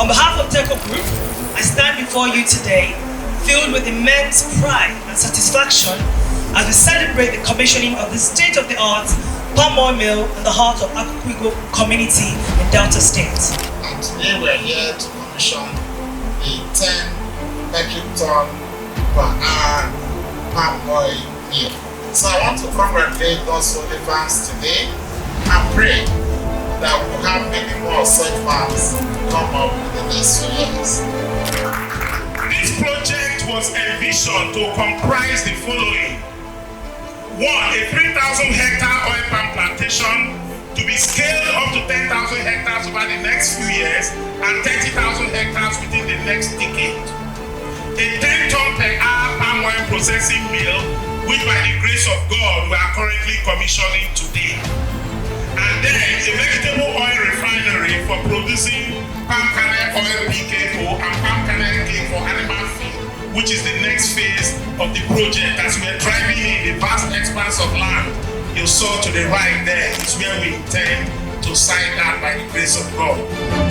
On behalf of Teco Group, I stand before you today filled with immense pride and satisfaction as we celebrate the commissioning of the state-of-the-art palm oil mill in the heart of Akwukwu community in Delta State. And today we're here to commission a 10 metric ton per hour palm oil mill. So I want to congratulate Norsworthy Farms today and pray that we'll have many more such farms come up in the next few years. This project was envisioned to comprise the following. 1. A 3,000 hectare oil palm plantation to be scaled up to 10,000 hectares over the next few years and 30,000 hectares within the next decade. A 10-ton per hour palm oil processing mill, which by the grace of God we are currently commissioning today. And then a vegetable oil refinery for producing palm kernel oil PKO and palm kernel cake for animal feed, which is the next phase of the project. As we are driving in the vast expanse of land you saw to the right there is where we intend to sign that by the grace of God.